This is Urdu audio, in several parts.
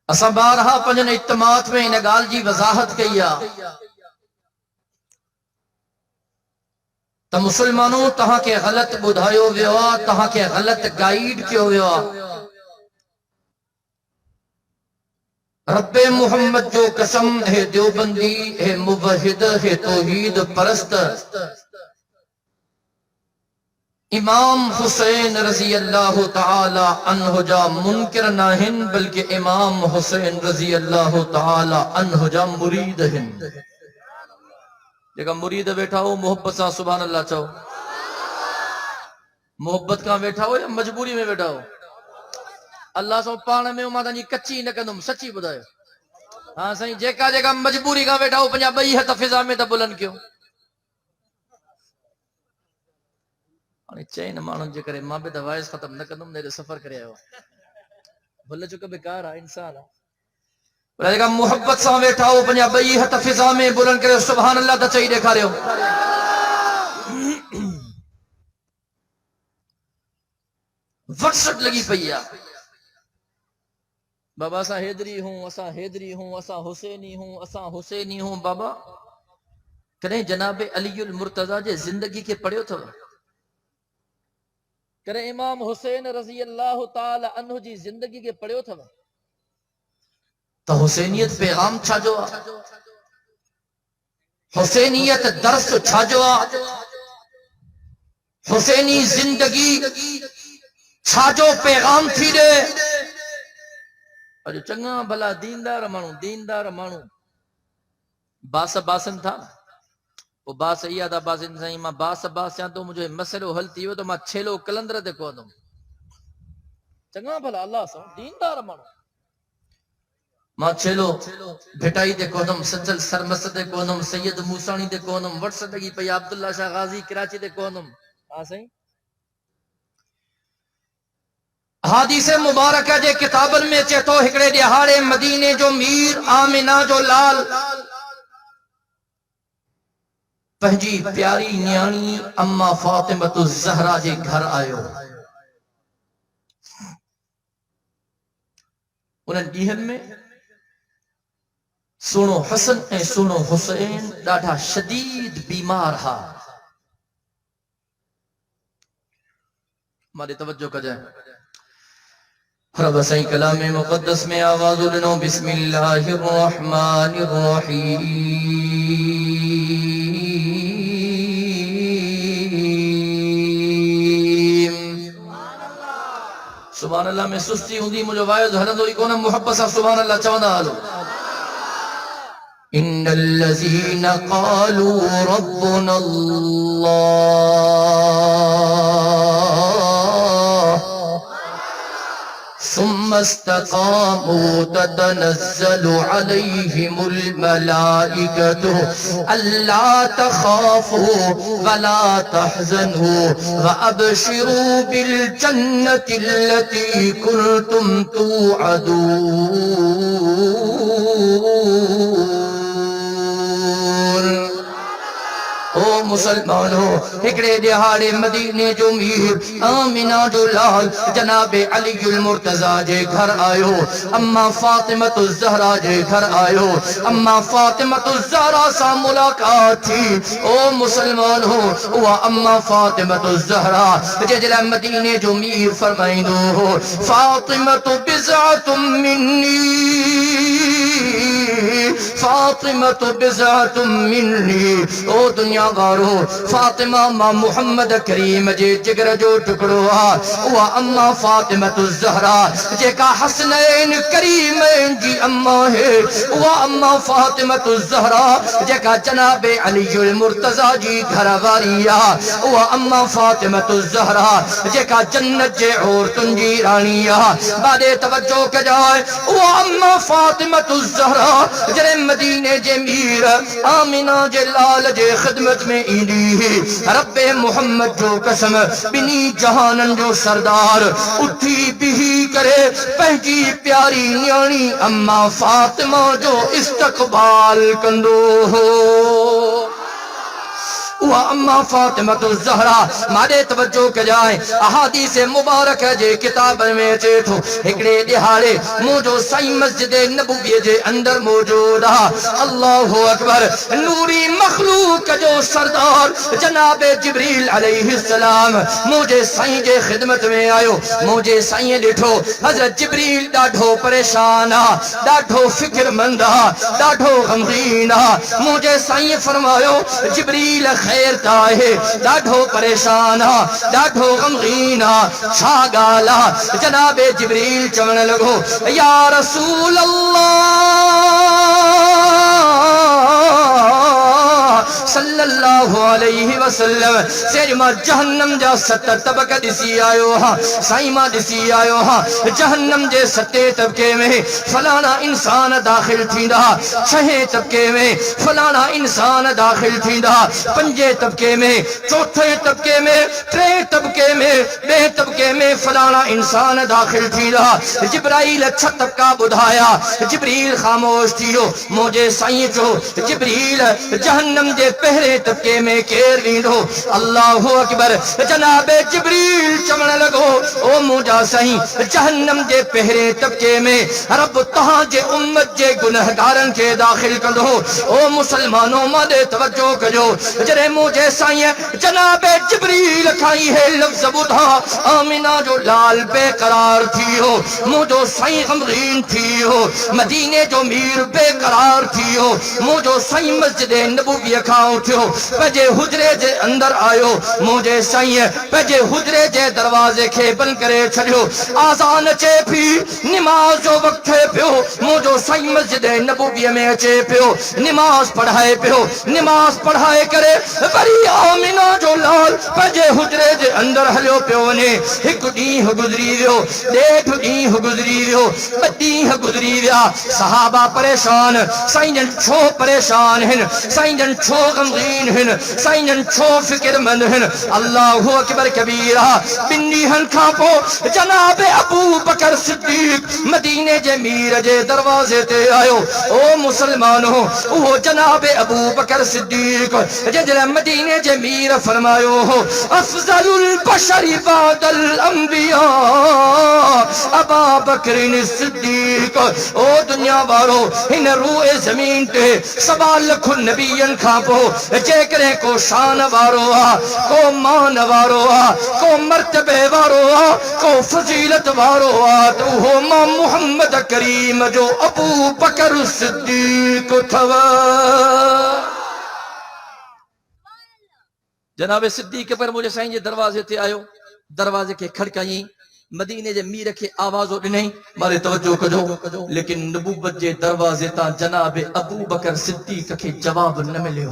اساں بارہا پنجن اجتماعات میں ان گال جی وضاحت کیا تو مسلمانوں تہاں کے غلط بدھائیو ویوا تہاں کے غلط گائیڈ کیو ویوا رب محمد جو قسم ہے دیوبندی ہے موحد ہے توحید پرست امام حسین رضی اللہ تعالی عنہ جا منکر نہ ہن بلکہ امام حسین رضی اللہ تعالی عنہ جا مرید ہن جگہ مرید بیٹھا ہو محبت سا سبحان اللہ چاہو محبت کہاں بیٹھا ہو یا مجبوری میں بیٹھا ہو اللہ سو پانا میں ماتا جی کچی نہ کندم سچی بدائے ہاں صحیح جیکا جیکا مجبوری کہاں بیٹھا ہو پنجا بئی ہے تفضا میں تا بلند کیوں چین مانن جے کرے ماں بے دوائز ختم نہ کندم میرے سفر کرے آئے ہو بھلے چکا بیکار ہے انسان ہے جگہ محبت سا بیٹھا ہو پنجا بئی ہے تفضا میں بلند کرے سبحان اللہ تا چاہی دیکھا رہے ہو وٹسٹ لگی پئیا بابا اسا حیدری ہوں اسا حیدری ہوں اسا حسینی ہوں اسا حسینی ہوں بابا کریں جناب علی المرتضی جے زندگی کے پڑھیو تھا کریں امام حسین رضی اللہ تعالی عنہ جی زندگی کے پڑھیو تھا تو حسینیت پیغام چھا جو حسینیت درس چھا جو حسینی زندگی چھا جو پیغام تھی دے اور جو چنگا بھلا دیندار مانو باسن تھا وہ باس ایا تھا باسن سائیں ماں باس یا تو مجھے مسئلہ حل تھی ہو تو ماں چھلو کلندر دے کو دوں چنگا بھلا اللہ سو دیندار مانو ماں چھلو بھٹائی دے کو دوں سجل سرمس دے کو دوں سید موسانی دے کو دوں وٹس دگی پہ عبداللہ شاہ غازی کراچی دے کو دوں آسائیں حدیث مبارکہ جے کتابن میں چیتو ہکڑے دیہاڑے مدینے جو میر آمنہ جو لال پہنجی پیاری نیانی اما فاطمۃ الزہرا جے گھر آئیو انہاں ڈیہن میں سونو حسن اے سونو حسین ڈاڑھا شدید بیمار ہا ہماری توجہ کا جائے رب سائیں کلام مقدس میں آواز لنو بسم اللہ الرحمن الرحیم سبحان اللہ میں سستی ہوں دی مجھے وائد حلد ہوئی کونم محبت صاحب سبحان اللہ چوندہ آلو ان الذین قالوا ربنا اللہ ثم استقاموا تتنزل عليهم الملائكة ألا تخافوا ولا تحزنوا وأبشروا بالجنة التي كنتم توعدون او مسلمانوں ہکڑے دیہاڑے مدینے جو میر آمنہ جو لال جناب علی المرتضی جے گھر آئیو اما فاطمۃ الزہرا جے گھر آئیو اما فاطمۃ الزہرا سا ملاقات تھی او مسلمانوں وہ اما فاطمۃ الزہرا جے جلہ مدینے جو میر فرمائیں دو فاطمۃ بضعۃ منی فاطمۃ بضعۃ منی او دنیا وارو فاطمہ ماں محمد کریم جے جگر جو ٹکڑو وہ اما فاطمۃ الزہرا جے کا حسنین کریمین جی اما ہے وہ اما فاطمۃ الزہرا جے کا جناب علی المرتضی جی گھر واریا وہ اما فاطمۃ الزہرا جے کا جنت جے عورتن جی رانیا بعد توجہ کے جائے وہ اما فاطمۃ الزہرا جے مدینے جے میر آمنہ جے لال جے خدمت میں ایندی رب محمد جو قسم بنی جہانن جو سردار اٹھی بھی کرے پہنجی پیاری نیانی اما فاطمہ جو استقبال کندو ہو وہ اما فاطمہ الزہرا مارے توجہ کے جائیں احادیث مبارک جے کتاب میں چیٹھو ہکڑے دہاڑے موجو سائیں مسجد نبوی جے اندر موجود رہا اللہ اکبر نوری مخلوق جو سردار جناب جبریل علیہ السلام مجھے سائیں جے خدمت میں آئیو مجھے سائیں ڈٹھو حضرت جبریل ڈاڑھو پریشان ڈاڑھو فکر مند ڈاڑھو غمگین مجھے سائیں فرمایو جبریل خیر تاہے ڈاڑھو پریشان ڈاڑھو غمگین شاگالا جناب جبریل چمن لگو یا رسول اللہ صلی اللہ علیہ وسلم سیجمہ جہنم جا ست طبقہ دسی آئیو ہاں سائمہ دسی آئیو ہاں جہنم جے ستے طبقے میں فلانا انسان داخل تھی رہا چھے طبقے میں فلانا انسان داخل تھی رہا پنجے طبقے میں چوتھے طبقے میں ترے طبقے میں بے طبقے میں فلانا انسان داخل تھی رہا جبرائیل اچھا طبقہ بدھایا جبریل خاموش تھیو مجھے سائیں چو جبریل جہنم جے پہرے طبقے میں کیر ویندو اللہ اکبر جناب جبریل چمن لگو او مجھا سائیں جہنم جے پہرے طبقے میں رب تہاں جے امت جے گنہگارن کے داخل کردو او مسلمانوں مدے توجہ کجو جرے مجھے سائیں جناب جبریل کھائی ہے لفظ بدھا آمینہ جو لال بے قرار تھی ہو مجھو سائیں غمگین تھی ہو مدینے جو میر بے قرار تھی ہو مجھو سائیں مسجد نبوی کھاؤں تھی ہو پجے حجرے جے اندر آئیو مجھے سائیں پجے حجرے جے دروازے کے بن کرے چھڑیو آزان چے پی نماز جو وقت ہے پیو مجھو سائیں مسجد نبوی میں چے پیو نماز پڑھائے پیو نماز پڑھائے کرے بری آمینہ جو لال پجے حجرے جے اندر ہلیو پیو نے ایک دین گزری ویو ڈیٹھ دین گزری ویو بدین گزری ویا صحابہ پریشان سائیں جن چھو پریشان ہیں سائیں جن چھو غمگین ہیں سائیں جن چھو فکر مند ہیں اللہ اکبر کبیرہ بنی ہن کھاپو جناب ابو بکر صدیق مدینے جے میر جے دروازے تے آئیو او مسلمانوں وہ جناب ابو بکر صدیق جے مدینے جے میر فرمایو افضل البشر بعد الانبیاء ابا بکر صدیق او دنیا بارو ان روئے زمین تے سوا لکھ نبیین کھاپو جے کرے کو شان وارو کو مان وارو کو مرتبے وارو کو فضیلت وارو تو ہو ماں محمد کریم جو ابو بکر صدیق تھوا جناب صدیق پر مجھے سائیں جے دروازے تے آئیو دروازے کے کھڑکائیں مدینے جے میر کے آوازوں نہیں مارے توجہ کجو لیکن نبوت جے دروازے تا جناب ابو بکر صدیق کے جواب نہ ملیو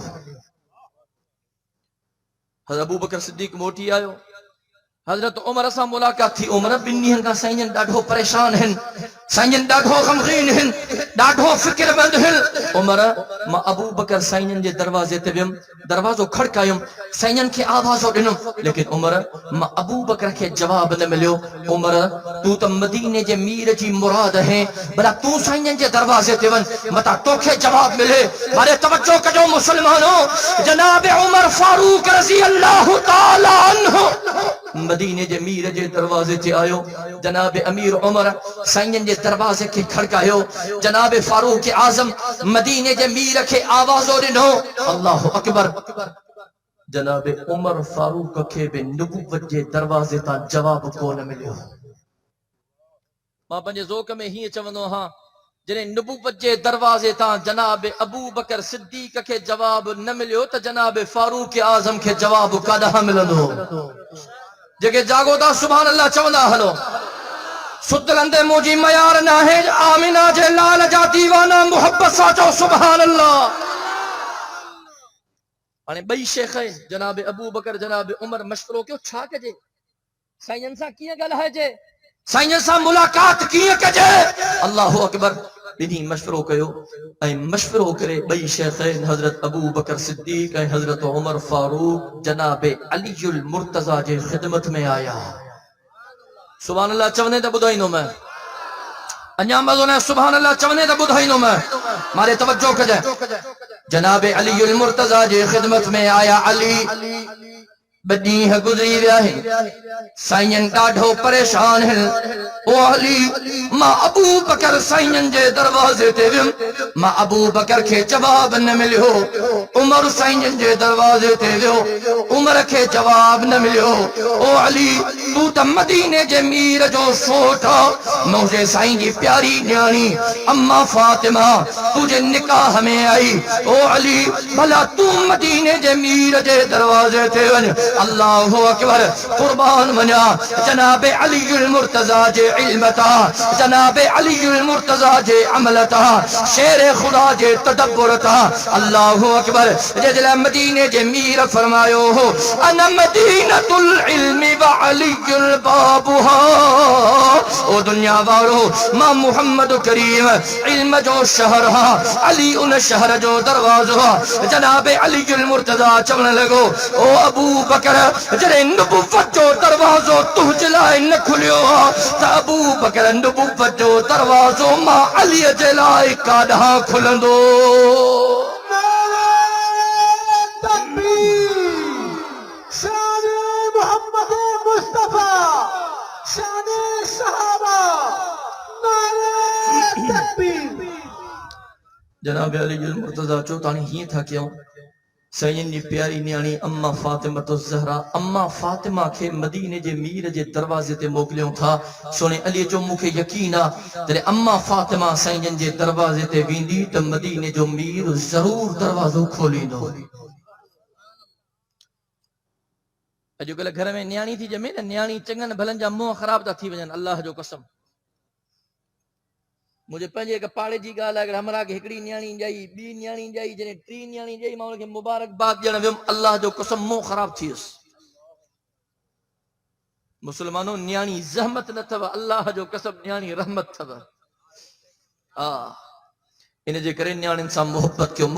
حضرت ابو بکر صدیق موٹی آئیو حضرت عمر اسا ملاقات تھی عمر بنی ہن کا سائیں ڈاڑھو پریشان ہیں سائیں ڈاڑھو غمگین ہیں ڈاڑھو فکر مند ہیں عمر ما ابو بکر سائیں جے دروازے تے ویم دروازو کھڑکایوں سائیں کے آوازو ڈنم لیکن عمر ما ابو بکر کے جواب نہ ملیو عمر تو تم مدینے جے میر جی مراد ہے بلا تو سائیں جے دروازے تے ون متا تو کے جواب ملے مارے توجہ کجو مسلمانوں جناب عمر فاروق رضی اللہ تعالی عنہ مدینے جے میر جے دروازے تے آئیو جناب امیر عمر سائیں جے دروازے کے کھڑکایو جناب فاروق اعظم مدینے جے میر کے آوازو ڈنو اللہ اکبر جناب عمر فاروق کے بے نبوت جے دروازے تا جواب کو نہ ملیو ماں پنجے ذوق میں ہی چوندو ہاں جنہیں نبوت جے دروازے تا جناب ابو بکر صدیق کے جواب نہ ملیو تا جناب فاروق اعظم کے جواب کدہ ملندو جگہ جاگو دا سبحان اللہ چوندا ہلو ستلندے موجی میار نہ ہے آمینہ جے لال جا دیوانہ محبت ساچو سبحان اللہ آنے بئی شیخین جناب ابو بکر جناب عمر مشورو کیوں چھا کجے سائن سا کیا گل ہے جے سائن سا ملاقات کیا کجے اللہ اکبر بنی مشورو کہو اے مشورو کرے بئی شیخین حضرت ابو بکر صدیق اے حضرت عمر فاروق جناب علی المرتضی جے خدمت میں آیا سبحان اللہ چونے دا بدھائنوں میں انجام بازوں نے سبحان اللہ چونے دا بدھائنوں میں مارے توجہ کجے جناب علی المرتضی جی خدمت میں آیا علی بدی ہے گزری ویا ہے سائیں ڈاڈھو پریشان ہیں او علی ماں ابو بکر سائیں جے دروازے تے ویم ماں ابو بکر کے جواب نہ ملیو عمر سائیں جے دروازے تے ویو عمر کے جواب نہ ملیو او علی تو تا مدینے جے میر جو سوٹا مجھے سائیں جی پیاری نیانی اما فاطمہ تجھے نکاح میں آئی او علی بھلا تو مدینے جے میر جے دروازے تے ون اللہ اکبر قربان منیا جناب علی المرتضی جے علمتا جناب علی المرتضی جے عملتا شیر خدا جے تدبرتا اللہ اکبر جدل مدینے جے میر فرمایو ہو انا مدینۃ العلم وعلی البابها او دنیا وارو ماں محمد کریم علم جو شہر ہاں علی ان شہر جو دروازہ جناب علی المرتضی چون لگو او ابو بکر جڑے نبوت جو دروازو تجھ لائے نہ کھلیو تا ابو بکر نبوت جو دروازو ماں علی جلائے کاڈھا کھلندو شان محمد مصطفیٰ شان صحابہ نعرہ تکبیر جناب علی المرتضی چوتانی ہی تھا کیوں سیدنی پیاری نیانی اما فاطمہ الزہرا اما فاطمہ کے مدینے جے میر جے دروازے تے موکلیوں تھا سونے علی جو مکھے یقینا تیرے اما فاطمہ سیدن جے دروازے تے ویندی تو مدینے جو میر ضرور دروازو کھولی دو جو گلے گھر میں نیانی تھی جمعے نیانی چنگن بھلن جا موہ خراب تا تھی وجن اللہ جو قسم مجھے پنجے کا پاڑے جی گالا اگر ہمارا کہ ہکڑی نیانی جائی بی نیانی جائی جنہیں ٹری نیانی جائی ماں کے مبارک بات جنہوں اللہ جو قسم موہ خراب تھی اس مسلمانوں نیانی زحمت نہ تھا اللہ جو قسم نیانی رحمت تھا انہیں جے کرے نیان انسان محبت کیوں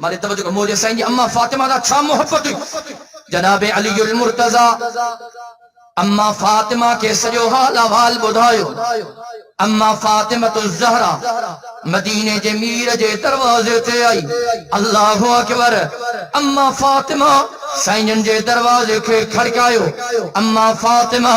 مارے توجہ کو مجھے سائیں جی اما فاطمہ دا چھا محبت ہوئی جناب علی المرتضی اما فاطمہ کے سجو حال احوال بدھائیو اما فاطمہ الزہرا مدینے جے میر جے دروازے تے آئی اللہ اکبر اما فاطمہ سائنجن جے دروازے کے کھڑکایو اما فاطمہ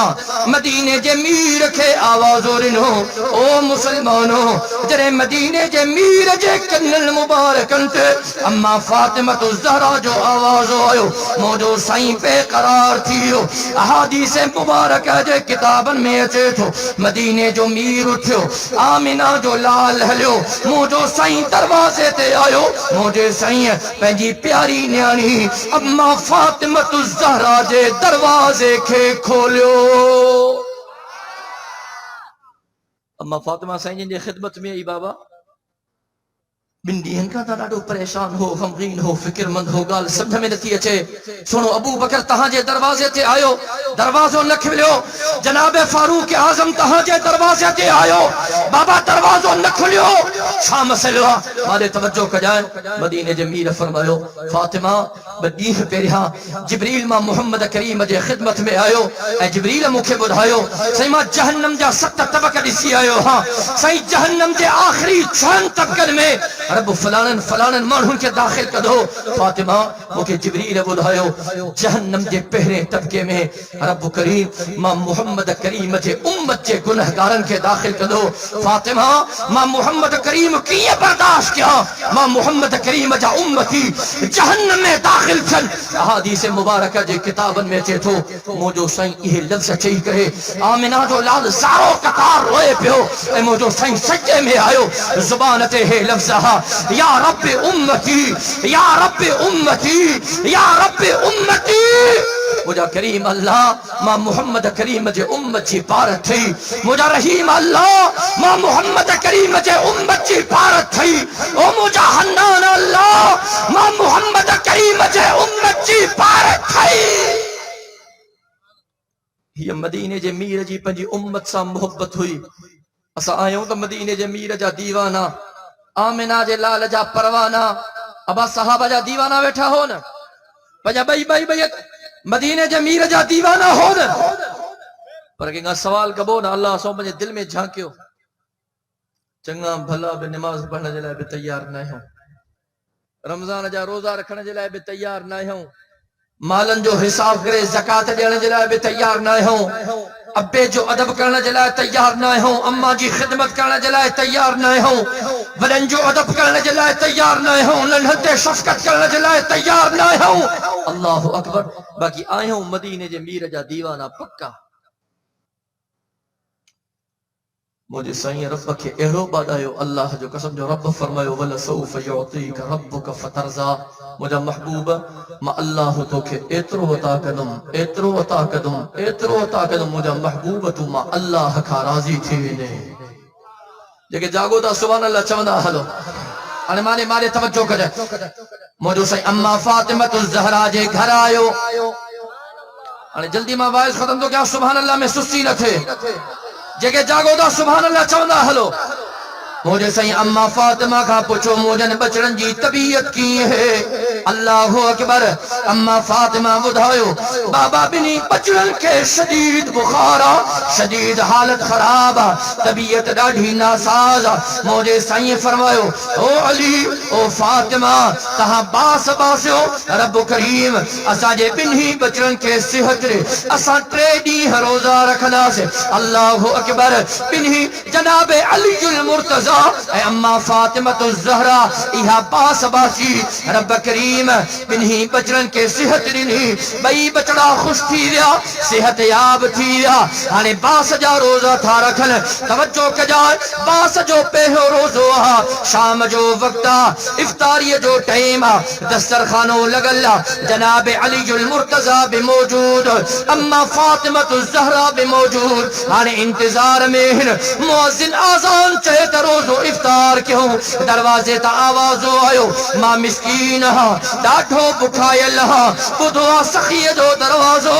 مدینے جے میر کے آوازو رنو او مسلمانو جرے مدینے جے میر جے کنل مبارکن تے اما فاطمہ الزہرا جو آوازو آئیو موجو سائن پہ قرار تھیو احادیث مبارکہ جے کتابن میں اچے تھو مدینے جو میر اٹھو آمینہ جو لال ہلیو موجو سائن دروازے تے آئیو موجے سائن پہنجی پیاری نیانی اما فاطمہ الزہرا جے دروازے کے کھولیو اما فاطمہ سائن جے خدمت میں ای بابا بندی ہن کا ڈاڈو پریشان ہو غمگین ہو فکر مند ہو گال سمجھ میں نتی اچے سنو ابو بکر تہاں جے دروازے تے آئیو دروازو نہ کھلیو جناب فاروق اعظم تہاں جے دروازے تے آئیو بابا دروازو نہ کھلیو چھا مسئلہ مارے توجہ کا جائے مدینے جے میر فرمایو فاطمہ بدیہ پیرہا جبریل ماں محمد کریم جے خدمت میں آئیو اے جبریل مکھے بدھائیو سہی ماں جہنم جا 7 طبقہ ڈسی آئیو ہاں سہی جہنم جے آخری 6 طبقن میں رب فلانن مانہن کے داخل کدھو فاطمہ مکہ جبریل بدھائیو جہنم جے پہرے طبقے میں رب کریم ماں محمد کریم جے امت جے گنہگارن کے داخل کدھو فاطمہ ماں محمد کریم کی برداشت کیا ماں محمد کریم جا امتی جہنم میں داخل چل احادیث مبارکہ جے کتابن میں چے تھو موجو سائیں یہ لفظ چاہی کرے آمینہ جو لال سارو قطار روئے پیو اے موجو سائیں سجے میں آئیو زبانتے ہے لفظہ یا رب امتی یا رب امتی یا رب امتی مجھا کریم اللہ ماں محمد کریم جے امت جی پارت تھی مجھا رحیم اللہ ماں محمد کریم جے امت جی پارت تھی او مجھا حنان اللہ ماں محمد کریم جے امت جی پارت تھی یہ مدینے جے میر جی پنجی امت سا محبت ہوئی اسا آئیوں تو مدینے جے میر جا دیوانہ آمینہ جے لال جا پروانہ ابا صحابہ جا دیوانہ بیٹھا ہو نا پجا بھائی مدینے جے میر جا دیوانہ ہو نا پر کہ سوال کبو نا اللہ سو مجھے دل میں جھانکیو چنگا بھلا بے نماز پڑھنے جلائے بے تیار نہ ہوں رمضان جا روزہ رکھنے جے لائے بھی تیار نہ ہوں، مالن جو حساب کرے زکات ڈینے جے لائے بھی تیار نہ ہوں، ابے جو ادب کرنے جے لائے تیار نہ ہوں، اماں جی خدمت کرنے جے لائے تیار نہ ہوں، وڈن جو ادب کرنے جے لائے تیار نہ ہوں، ننھن تے شفقت کرنے جے لائے تیار نہ ہوں۔ اللہ اکبر۔ باقی آئے ہوں مدینے جے میر جا دیوانہ پکا۔ مجھے سائیں رب کے اہڑو بادایو اللہ جو قسم جو رب فرمایو وَلَسَوْفَ يُعْطِيكَ رَبُّكَ فَتَرْضَىٰ۔ مجھا محبوب ما اللہ تو کہ ایترو عطا کدم، ایترو عطا کدم، ایترو عطا کدم، مجھا محبوب تو ما اللہ کا راضی تھی ویندے۔ جے جاگو دا سبحان اللہ چوندا ہلو انے مانے توجہ کجے۔ مجھو سائیں اما فاطمہ الزہرا جے گھر آیو، انے جلدی ماں وائز ختم تو کیا سبحان اللہ میں سستی نہ تھے، جگہ جاگو دا سبحان اللہ چوندا ہلو۔ مجھے سائیں اما فاطمہ کا پوچھو مجھن بچڑن جی طبیعت کی ہے، اللہ اکبر۔ اما فاطمہ بدھایو بابا بنی بچڑن کے شدید بخارا، شدید حالت خراب، طبیعت ڈاڑھی ناساز۔ مجھے سائیں فرمایو او علی او فاطمہ تہاں باس باسیو رب کریم اسا جے بنی بچڑن کے صحت رے اسا 3 ڈینہ روزہ رکھنا سے۔ اللہ اکبر۔ بنی جناب علی المرتضی اے اما فاطمہ الزہرا یہاں باس باسی رب کریم بنہی بچڑن کے صحت دینی بئی بچڑا خوش تھی ویا، صحت یاب تھی ویا۔ ہانے باس جا روزہ تھا رکھن، توجہ کجائے باس جو پہو روزو آ، شام جو وقتا افطاری جو ٹائم دسترخانو لگلا، جناب علی المرتضی بھی موجود، اما فاطمہ الزہرا بھی موجود۔ ہانے انتظار میں مؤذن آزان چہت روزو افطار کیوں دروازے تا آوازو آیو ماں مسکین ہاں ڈاٹھو بکھائل ہاں بدھوا سخی جو دروازو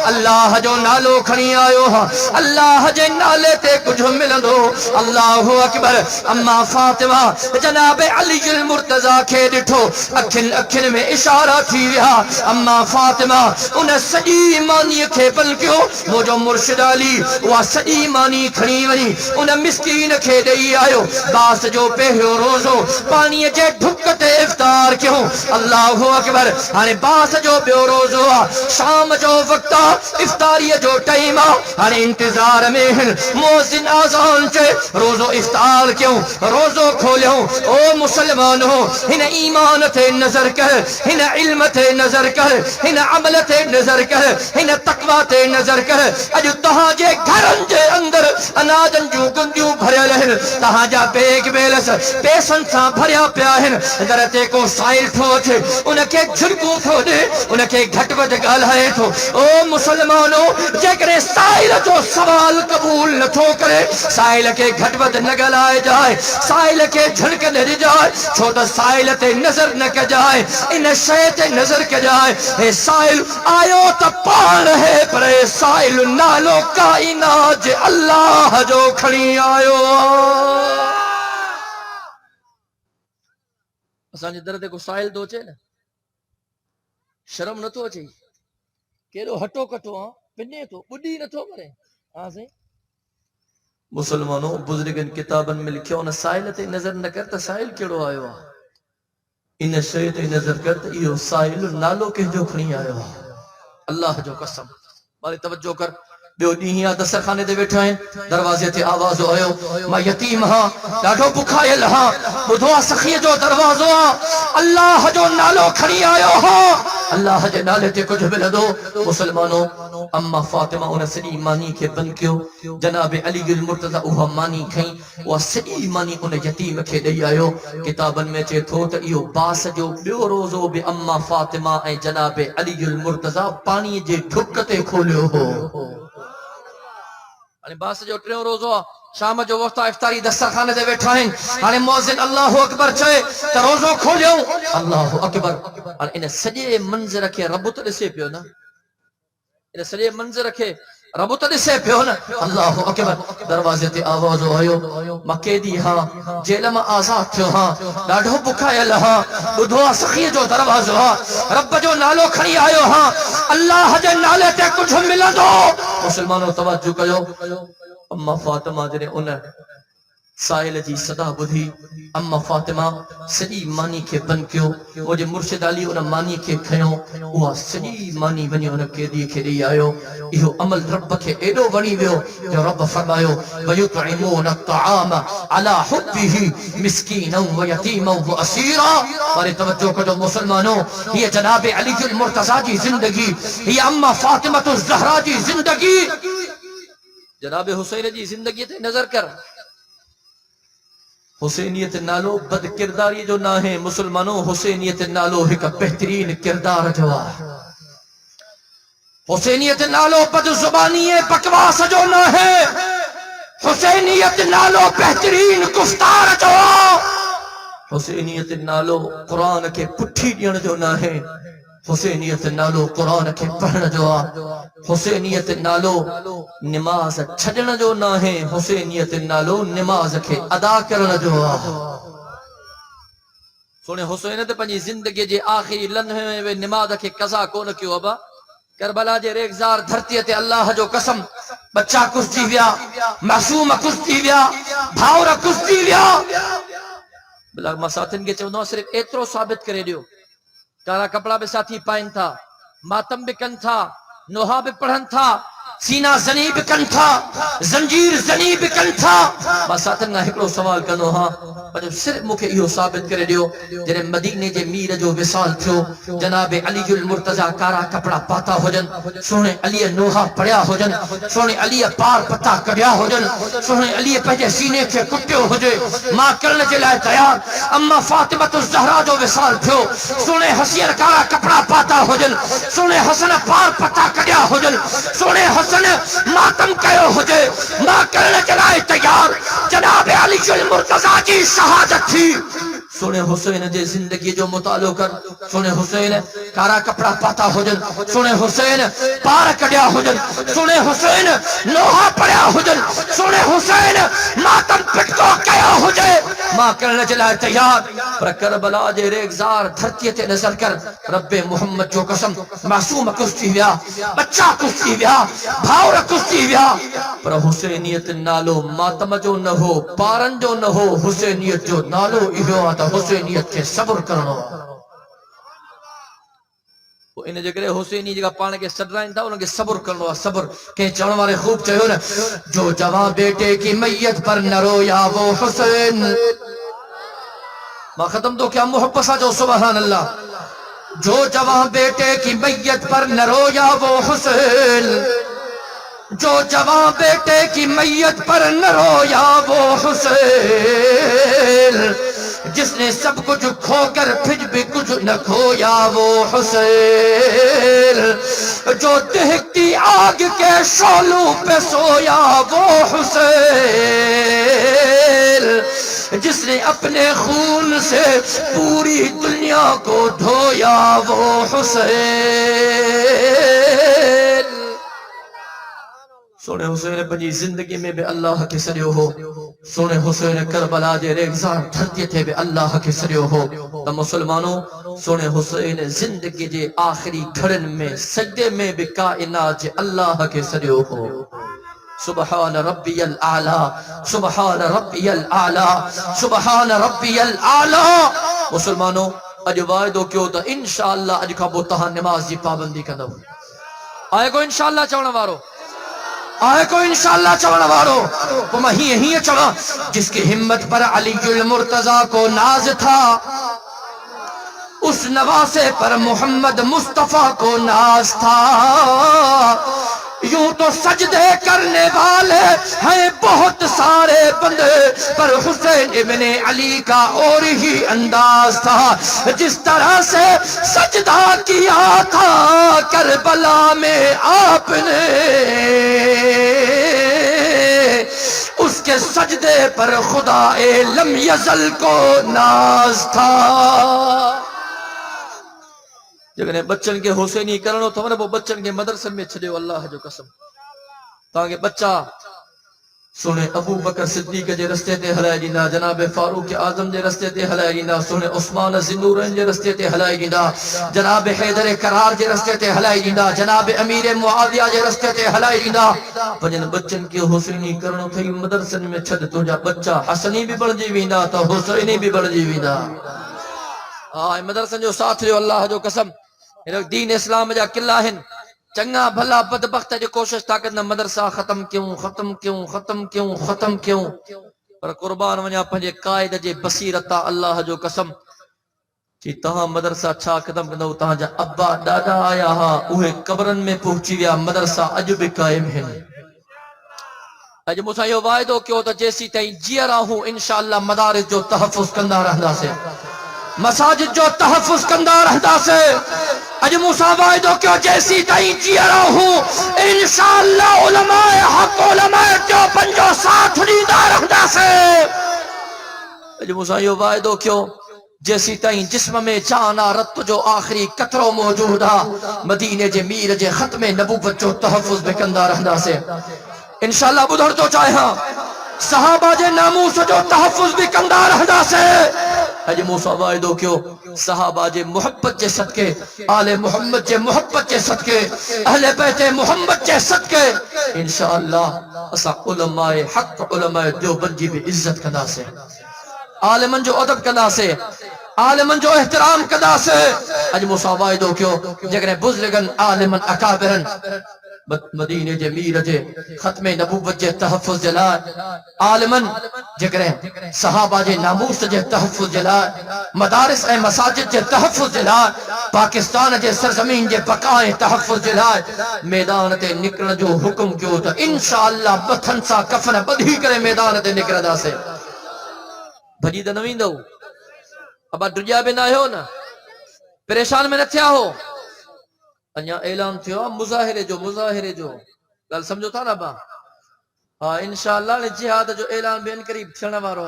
اللہ جو نالو کھنی آیو ہاں، اللہ جے نالے تے کچھ ملندو۔ اللہ اکبر۔ اما فاطمہ جناب علی المرتضی کے ڈٹھو، اکھن میں اشارہ تھی ویا۔ اما فاطمہ ان سجی مانی کے بلکیو مجھو مرشد علی وہ سجی مانی کھنی ونی ان مسکین کے دئی آیو۔ باس جو پہیو روزو پانی جے ڈھکتے افطار کیوں، اللہ اکبر۔ ہانے باس جو بیو روزو شام جو وقتا افطاری جو ٹائم ہانے انتظار میں مؤذن آزان چے روزو افطار کیوں روزو کھولیوں۔ او مسلمانوں ہن ایمان تے نظر کر، ہن علم تے نظر کر، ہن عمل تے نظر کر، ہن تقوی تے نظر کر۔ اج تہاں جے گھرن جے اندر اناجن جو گندیوں بھرے رہن، تہاں جا بیگ بیلس پیسن سا بھریا پیا ہن، درتے کو سائل تھو تھے ان کے جھڑکوں تھو دے ان کے گھٹ بد گالائے تھو۔ او مسلمانوں جے کرے سائل جو سوال قبول نہ تھو کرے، سائل کے گھٹ بد نہ گلائے جائے، سائل کے جھڑک نہ جائے، چھوٹا سائل تے نظر نہ کے جائے، ان شے تے نظر کے جائے۔ اے سائل آیو تا پان ہے پر اے سائل نالو کائنات جے اللہ جو کھڑی آیو۔ اساں جے درد کو سائل دو چے نا شرم نہ تو اچے کیڑو ہٹو کٹو ہاں پنے تو بڈی نہ تو کرے ہاں سی۔ مسلمانوں بزرگن کتابن میں لکھیا انہاں سائل تے نظر نہ کرتا سائل کیڑو آیو ان شے تے نظر کرتا ایو سائل نالو کہ جو کھنی آیو۔ اللہ جو قسم بارے توجہ کر۔ بیو ڈیہیاں دسترخانے دے بیٹھا ہیں، دروازے تے آواز آیو ماں یتیم ہاں ڈاڈھو بکھائل ہاں بدھوا سخی جو دروازو اللہ جو نالو کھڑی آیو ہاں، اللہ جے نالے تے کچھ مل دو۔ مسلمانوں اما فاطمہ انہیں سڑی مانی کے بن کیو، جناب علی المرتضی اوہ مانی کھیں وہ سڑی مانی انہیں یتیم کے دئی آیو۔ کتابن میں چے تھو تا ایو باس جو بیو روزو بے اما فاطمہ اے جناب علی المرتضی پانی جے ڈھکتے کھولیو ہو۔ باس جو 3 روزو شام جو وقت افطاری دسترخانے دے بیٹھا ہیں، ہانے مؤذن اللہ اکبر چے تا روزو کھولیوں۔ اللہ اکبر۔ انہیں سجے منظر کے رب تو دسے پیو نا، انہیں سجے منظر کے رب تو دسے پیو نا۔ اللہ اکبر۔ دروازے تے آواز آیو مکے دی ہاں جیل میں آزاد تھو ہاں ڈاڈھو بکھائل ہاں بدھوا سخی جو دروازو ہاں رب جو نالو کھڑی آیو ہاں، اللہ جے نالے تے کچھ ملندو۔ مسلمانوں توجہ کیو۔ اما فاطمہ جنے انہیں سائل جی صدا بدھی اما فاطمہ سجی مانی کے بن کیوں مجھے مرشد علی ان مانی کے کھیوں وہ سجی مانی بنی ان کے دی کھڑی آیو یہ عمل رب کے ایڈو بنی ویو جو رب فرمایو وَيُطْعِمُونَ الطَّعَامَ عَلَى حُبِّهِ مِسْكِينًا وَيَتِيمًا وَأَسِيرًا اور توجہ کرو مسلمانوں یہ جناب علی المرتضیٰ کی زندگی یہ اما فاطمہ الزہرا کی زندگی جناب حسین جی زندگی تے نظر کر حسینیت نالو بد کرداری جو نہ ہے مسلمانوں حسینیت نالو ایک بہترین کردار جو ہے حسینیت نالو بد زبانی بکواس جو نہ ہے حسینیت نالو بہترین گفتار جو حسینیت نالو قرآن کے پٹھی ڈیڑ جو نہ ہے حسینیت نالو قرآن کے پڑھن جو حسینیت نالو نماز چھڑن جو نہ ہے حسینیت نالو نماز کے ادا کرن جو سونے حسین تے پنجی زندگی جے آخری لمحے میں نماز کے قضا کون کیوں ابا کربلا جے ریگزار دھرتی تے اللہ جو قسم بچہ کشتی ویا معصوم کشتی ویا بھاور کشتی ویا بلا مساتن کے چونوں صرف اترو ثابت کرے دیو کارا کپڑا بھی ساتھی پائن تھا ماتم بھی کن تھا نوحہ بھی پڑھن تھا سینہ زنی بھی کن تھا زنجیر زنی بھی کن تھا بساتن نہ ہکڑو سوال کنو ہاں پر صرف مکھے یہ ثابت کرے دیو جنہیں مدینے جے میر جو وصال تھو جناب علی المرتضیٰ کارا کپڑا پاتا ہو جن سونے علی نوحہ پڑیا ہو جن سونے علی پار پتا کڑیا ہو جن سونے علی پہجے سینے کے کٹے ہو جے ماں کرنے کے لائے تیار اما فاطمہ الزہرا جو وصال تھو سونے حسین کارا کپڑا پاتا ہو جن سونے حسن پار پتا کڑیا ہو جن سونے حسن ماتم کہو ہو جے ماں کرنے کے لائے تیار جناب علی المرتضیٰ کی شہادت تھی سونے حسین جے زندگی جو مطالعہ کر سونے حسین کارا کپڑا پاتا ہو جن سونے حسین پار کڑیا ہو جن سونے حسین نوحہ پڑیا ہو جن سونے حسین ماتم پٹکو کیا ہو جائے ماں کرنے چلائے تیار پر کربلا جے ریگزار دھرتی تے نظر کر رب محمد جو قسم معصوم کشتی ویا بچہ کشتی ویا بھاور کشتی ویا پر حسینیت نالو ماتم جو نہ ہو پارن جو نہ ہو حسینیت جو نالو ایہو آتا حسینیت کے صبر کرنو وہ انہیں جگرے حسینی جگہ پانے کے صدرائن تھا انہوں کے صبر کرنو صبر کہ چڑھنے والے خوب چاہیے نا جو جوان بیٹے کی میت پر نہ رویا وہ حسین ماں ختم تو کیا محبت سا جو سبحان اللہ جو جوان بیٹے کی میت پر نہ رویا وہ حسین جو جوان بیٹے کی میت پر نہ رویا وہ حسین جس نے سب کچھ کھو کر پھر بھی کچھ نہ کھویا وہ حسین جو دہکتی آگ کے شعلوں پہ سویا وہ حسین جس نے اپنے خون سے پوری دنیا کو دھویا وہ حسین سونے حسین پنجی زندگی میں بھی اللہ کے سریو ہو سونے حسین کربلا جے ریگزار دھرتی تھے بھی اللہ کے سریو ہو تو مسلمانوں سونے حسین زندگی جے آخری گھڑن میں سجدے میں بھی کائنات جے اللہ کے سریو ہو سبحان ربی العالی سبحان ربی العالی سبحان ربی العالی مسلمانوں اج وعدو کیوں تا انشاءاللہ اج کا بوتہاں نماز دی پابندی کا دو آئے کو انشاءاللہ چوڑا وارو آئے کو انشاءاللہ چوڑا وارو وہ ہی چوڑا جس کی ہمت پر علی المرتضیٰ کو ناز تھا اس نواسے پر محمد مصطفیٰ کو ناز تھا یوں تو سجدے کرنے والے ہیں بہت سارے بندے پر حسین ابن علی کا اور ہی انداز تھا جس طرح سے سجدہ کیا تھا کربلا میں آپ نے اس کے سجدے پر خدا لم یزل کو ناز تھا جگہ بچن کے حسینی کرنو تو وہ بچن کے مدرسے میں چھڑے اللہ جو قسم تاکہ بچہ سونے ابو بکر صدیق جے رستے تے ہلائے ڈیندا، جناب فاروق اعظم جے رستے تے ہلائے ڈیندا، سونے عثمان ذنورین جے رستے تے ہلائے ڈیندا، جناب حیدر کرار جے رستے تے ہلائے ڈیندا، جناب امیر معاویہ جے رستے تے ہلائے ڈیندا۔ پنجن بچن کے حسینی کرنو تھئی مدرسن میں چھڈ تو جا بچہ حسنی بھی بڑھ جی ویندا تو حسینی بھی بڑھ جی ویندا۔ مدرسن جو ساتھ جو اللہ جو قسم دین اسلام جا قلعہ ہن، چنگا بھلا بدبخت جو کوشش طاقت نہ مدرسہ ختم کیوں ختم کیوں ختم کیوں ختم کیوں، پر قربان ونیا پنجے قائد جے بصیرتا اللہ جو قسم چی تہاں مدرسہ چھا ختم کنو، تہاں جا ابا ڈاڈا آیا ہاں اوہے قبرن میں پہنچی ویا، مدرسہ اج بھی قائم ہیں۔ اج مُسا یو وعدو کیو تا جیسی تائیں جی رہا ہوں انشاءاللہ مدارس جو تحفظ کندہ رہندا سے، مساجد جو تحفظ کندہ رہندا سے، اج موسیٰ وعدو کیوں جیسی تائیں جی رہا ہوں انشاءاللہ علماء حق علماء جو پنجو ساتھ لیدہ رہندا سے، اج موسیٰ یو وعدو کیوں جیسی تائیں جسم میں جانا رت جو آخری قطروں موجودہ، مدینے جے میر جے ختم نبوت جو تحفظ بکندہ رہندا سے انشاءاللہ بدھڑ تو چاہے ہاں، صحابہ جے ناموس جو تحفظ بکندہ رہندا سے، اج موسیٰ وعدو کیوں صحابہ جے محبت جے صدقے، آل محمد جے محبت جے صدقے، اہل بیت محمد جے صدقے انشاءاللہ اسا علماء حق علماء دیوبند جی بھی عزت کنا سے، عالمن جو ادب کنا سے، عالمن جو احترام کنا سے، اج موسیٰ وعدو کیوں جگرے بزرگن عالمن اکابرن مدینے جے میر جے ختم نبوت جے تحفظ جلائے، عالمن جگرے صحابہ جے ناموس جے تحفظ جلائے، مدارس اے مساجد جے تحفظ جلائے، پاکستان جے سرزمین جے بقائیں تحفظ جلائے، میدان تے نکل جو حکم کیوں تا انشاءاللہ بتھن سا کفن بدھی کرے میدان تے نکل دا سے بھجی دا نوین دو ابا ڈریا بھی نہ ہو نا پریشان میں نہ تھیا ہو، انیا اعلان تھیا مظاہرے جو گل سمجھو تھا نا با ہاں انشاءاللہ نے جہاد جو اعلان بین قریب چھڑا مارو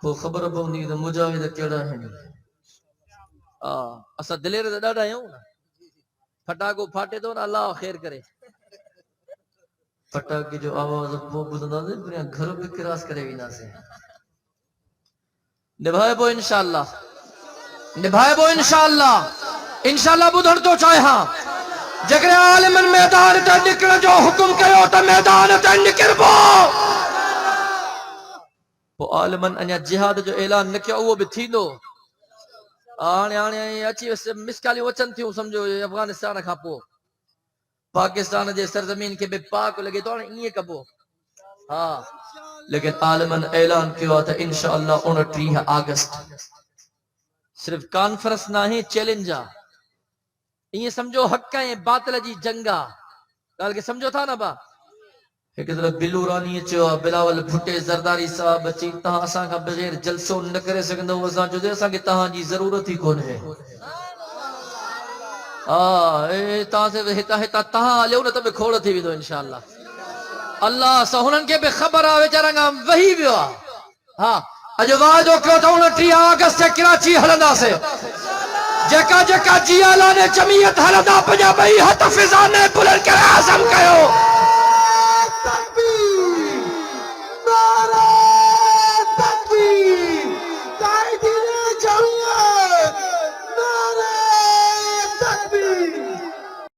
وہ خبر پوندی تو مجاہد کیڑا ہے اسا دلیر دا ڈاڈا ہوں پھٹاکو پھاٹے تو نا اللہ خیر کرے، پھٹاکی جو آواز وہ بدنا دے پھر گھر بھی کراس کرے بھی نہ سے نبھائے بو انشاءاللہ، نبھائے بو انشاءاللہ، انشاءاللہ بدھڑ تو چاہے ہاں جگرے عالمن میدان تے نکل جو حکم کرو تا میدان تے نکل بو، وہ عالمن انیا جہاد جو اعلان نہ کیا وہ بھی تھی دو آنے اچھی مسکالی وچن تھیوں سمجھو افغانستان کھا پو پاکستان جے سرزمین کے بے پاک لگے تو یہ کبو ہاں، لیکن عالمن اعلان کیا تھا انشاءاللہ 29 اگست صرف کانفرنس نہ ہی چیلنجا، یہ سمجھو حق ہے باطل جی جنگا گل کے سمجھو تھا نا با ایک طرف بلو رانی چو بلاول بھٹے زرداری صاحب اچھی تہاں اساں کا بغیر جلسوں نہ کرے سکندو اساں جو دے اساں کہ تہاں جی ضرورت ہی کون ہے تہاں سے ہتا تہاں لیو نہ تب کھوڑ تھی بھی دو انشاءاللہ اللہ سہنن کے بے خبر آوے چرنگا وہی بھی ہوا ہاں اجواد جو کیوں تھا 29 اگست سے کراچی ہلندا سے جکا جکا جی آلہ نے جمعیت ہلدا پنجابی ہت فضانے بلن کے